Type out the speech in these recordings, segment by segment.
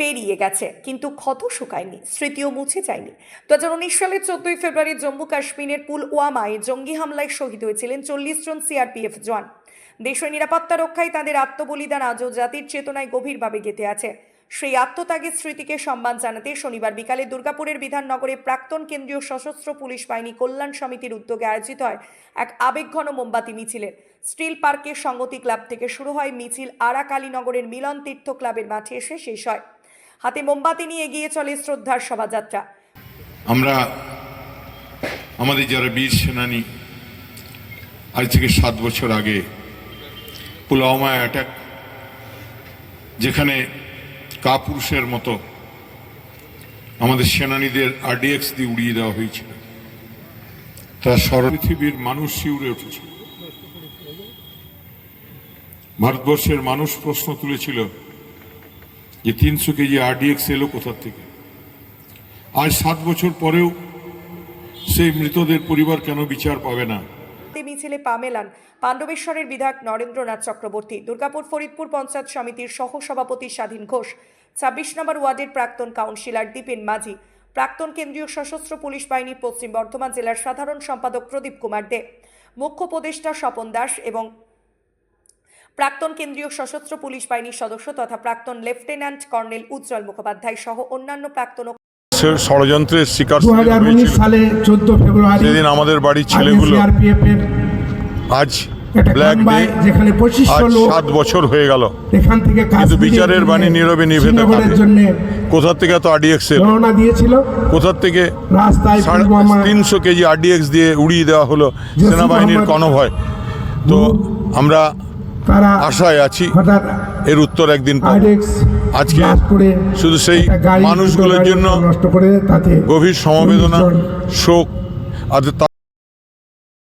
পেরিয়ে গেছে, কিন্তু ক্ষত শুকায়নি, স্মৃতিও মুছে যায়নি। 2019 সালের 14ই ফেব্রুয়ারি জম্মু কাশ্মীরের পুলওয়ামায় জঙ্গি হামলায় শহীদ হয়েছিলেন 40 জন সিআরপিএফ জওয়ান। দেশের নিরাপত্তা রক্ষায় তাদের আত্মবলিদান আজও জাতির চেতনায় গভীরভাবে গেঁথে আছে। সেই আত্মত্যাগের স্মৃতিকে সম্মান জানাতে শনিবার বিকালে দুর্গাপুরের বিধাননগরে প্রাক্তন কেন্দ্রীয় সশস্ত্র পুলিশ বাহিনী কল্যাণ সমিতির উদ্যোগে আয়োজিত হয় এক আবেগঘন মোমবাতি মিছিলের। স্টিল পার্কের সংগতি ক্লাব থেকে শুরু হয় মিছিল আরাকালীনগরের মিলন তীর্থ ক্লাবের মাঠে এসে শেষ হয়। হাতে মোমবাতি নিয়ে এগিয়ে চলে শ্রদ্ধার শোভাযাত্রা। আমরা আমাদের যারা বীর সেনানী আজ থেকে 7 বছর আগে পুলওয়ামা অ্যাটাক, যেখানে কাপুরুষের মতো আমাদের সেনানীদের RDX দিয়ে উড়িয়ে দেওয়া হয়েছিল, তা সারা পৃথিবীর মানুষ শিউরে উঠেছিল। ভারতবর্ষের মানুষ প্রশ্ন তুলেছিল যে 300 কেজি RDX এলো কোথা থেকে। আজ 7 বছর পরেও সেই মৃতদের পরিবার কেন বিচার পাবে না? মিছিলে পা মেলান পাণ্ডবেশ্বরের বিধায়ক নরেন্দ্রনাথ চক্রবর্তী, দুর্গাপুর ফরিদপুর পঞ্চায়েত সমিতির সহ সভাপতি স্বাধীন ঘোষ, 26 নম্বর ওয়ার্ডের প্রাক্তন কাউন্সিলর দীপেন মাঝি, প্রাক্তন কেন্দ্রীয় সশস্ত্র পুলিশ বাহিনীর পশ্চিম বর্ধমান জেলার সাধারণ সম্পাদক প্রদীপ কুমার দে, মুখ্য উপদেষ্টা স্বপন দাস এবং প্রাক্তন কেন্দ্রীয় সশস্ত্র পুলিশ বাহিনীর সদস্য তথা প্রাক্তন লেফটেন্যান্ট কর্নেল উজ্জ্বল মুখোপাধ্যায় সহ অন্যান্য প্রাক্তন ষড়যন্ত্রের শিকার 2019 সালে 14 ফেব্রুয়ারি সেদিন আমাদের বাড়ির ছেলেগুলো আজ ব্ল্যাক ডে, যেখানে 2500 লোক 7 বছর হয়ে গেল, এখান থেকে কিন্তু বিচারের বাণী নীরবে নিভৃতে থাকে। কোথা থেকে তো RDX রওনা দিয়েছিল, কোথা থেকে রাস্তায় 300 কেজি RDX দিয়ে উড়িয়ে দেওয়া হলো সেনাবাহিনীর কনভয়। তো আমরা আশায় আছি এর উত্তর একদিন পাবো। আজকে শুধু সেই মানুষগুলোর জন্য গভীর সমবেদনা, শোক।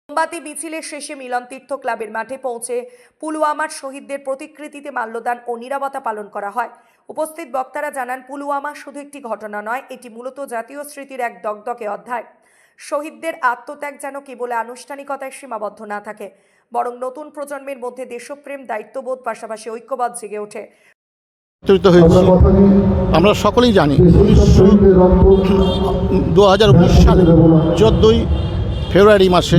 মোমবাতি মিছিলের শেষে মিলন তীর্থ ক্লাবের মাঠে পৌঁছে পুলওয়ামার শহীদদের প্রতিকৃতিতে মাল্যদান ও নীরবতা পালন করা হয়। উপস্থিত বক্তারা জানান, পুলওয়ামা শুধু একটি ঘটনা নয়, এটি মূলত জাতীয় স্মৃতির এক দগদগে অধ্যায়। শহীদদের আত্মত্যাগ যেন কেবল আনুষ্ঠানিকতায় সীমাবদ্ধ না থাকে, বরং নতুন প্রজন্মের মধ্যে দেশপ্রেম, দায়িত্ববোধ, পাশাপাশি ঐক্যবোধ জেগে ওঠে। আমরা সকলেই জানি 2019 সালে 14ই ফেব্রুয়ারি মাসে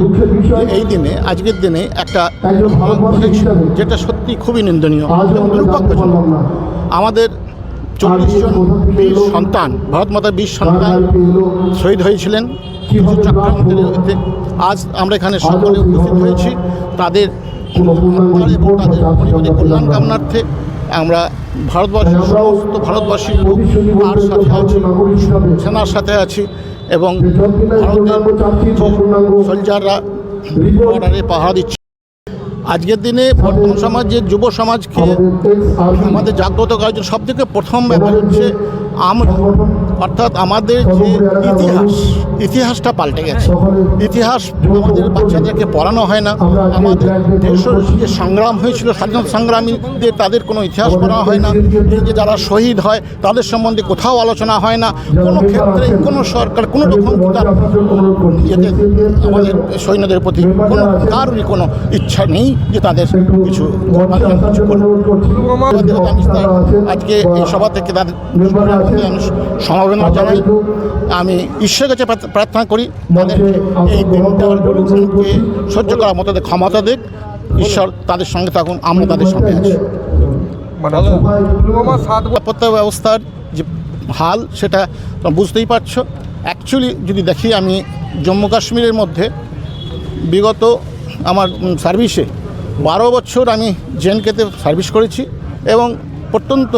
এই দিনে, আজকের দিনে একটা যেটা সত্যি খুবই নিন্দনীয় এবং দুর্ভাগ্যজনক। আমাদের 40 জন বীর সন্তান, ভারত মাতার বীর সন্তান শহীদ হয়েছিলেন কিছু চক্রান্তের। আজ আমরা এখানে সকলে উপস্থিত হয়েছি তাদের এবং তাদের পরিবারের কল্যাণ কামনার্থে। আমরা ভারতবর্ষের সমস্ত ভারতবাসী তার সাথে আছি, সেনার সাথে আছি এবং ভারতের সোলজাররা বর্ডারে পাহারা দিচ্ছে। আজকের দিনে বর্তমান সমাজের যুব সমাজকে আমাদের জাগ্রত করার জন্য সবথেকে প্রথম ব্যাপার হচ্ছে আমরা, অর্থাৎ আমাদের যে ইতিহাসটা পাল্টে গেছে। ইতিহাস আমাদের বাচ্চাদেরকে পড়ানো হয় না। আমাদের দেশের যে সংগ্রাম হয়েছিল, স্বাধীনতা সংগ্রামীদের, তাদের কোনো ইতিহাস পড়ানো হয় না। এই যে যারা শহীদ হয় তাদের সম্বন্ধে কোথাও আলোচনা হয় না। কোনো ক্ষেত্রে কোনো সরকার কোনো রকম এতে আমাদের সৈন্যদের প্রতি কোনো কারোরই কোনো ইচ্ছা নেই যে তাদের কিছু আজকে এই সভা থেকে তাদের আমি সমবেদনা জানাই। আমি ঈশ্বরের কাছে প্রার্থনা করি তাদেরকে এই দিনটাকে সহ্য করার মতো ক্ষমতা দেখ। ঈশ্বর তাদের সঙ্গে থাকুন, আমরা তাদের সঙ্গে আছি। নিরাপত্তা ব্যবস্থার যে হাল সেটা বুঝতেই পারছো। অ্যাকচুয়ালি যদি দেখি, আমি জম্মু কাশ্মীরের মধ্যে বিগত আমার সার্ভিসে 12 বছর আমি জেএনকেতে সার্ভিস করেছি এবং প্রত্যন্ত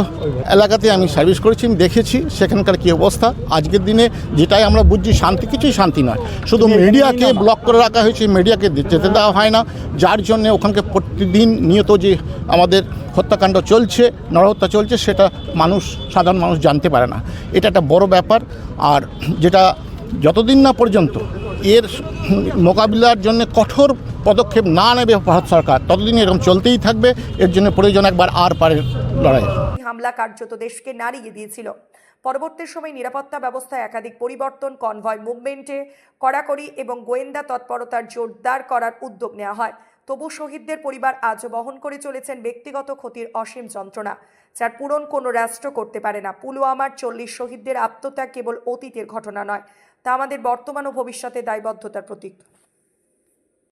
এলাকাতে আমি সার্ভিস করেছি। আমি দেখেছি সেখানকার কী অবস্থা। আজকের দিনে যেটাই আমরা বুঝছি শান্তি, কিছুই শান্তি নয়। শুধু মিডিয়াকে ব্লক করে রাখা হয়েছে, মিডিয়াকে যেতে দেওয়া হয় না, যার জন্যে ওখানকে প্রতিদিন নিয়ত যে আমাদের হত্যাকাণ্ড চলছে, নরহত্যা চলছে, সেটা সাধারণ মানুষ জানতে পারে না। এটা একটা বড় ব্যাপার। আর যেটা যতদিন না পর্যন্ত এর মোকাবিলার জন্য কঠোর পদক্ষেপ না নেবে ভারত সরকার, ততদিন এরকম চলতেই থাকবে। এর জন্য প্রয়োজন একবার আর পারের লড়াই। হামলা কার্যত দেশকে নাড়িয়ে দিয়েছিল। পরবর্তী সময় নিরাপত্তা ব্যবস্থায় একাধিক পরিবর্তন, কনভয় মুভমেন্টে কড়াকড়ি এবং গোয়েন্দা তৎপরতার জোরদার করার উদ্যোগ নেওয়া হয়। তবু শহীদদের পরিবার আজও বহন করে চলেছেন ব্যক্তিগত ক্ষতির অসীম যন্ত্রণা, যার পূরণ কোনো রাষ্ট্র করতে পারে না। পুলওয়ামার 40 শহীদদের আত্মত্যাগ কেবল অতীতের ঘটনা নয়, তা আমাদের বর্তমান ও ভবিষ্যতে দায়বদ্ধতার প্রতীক।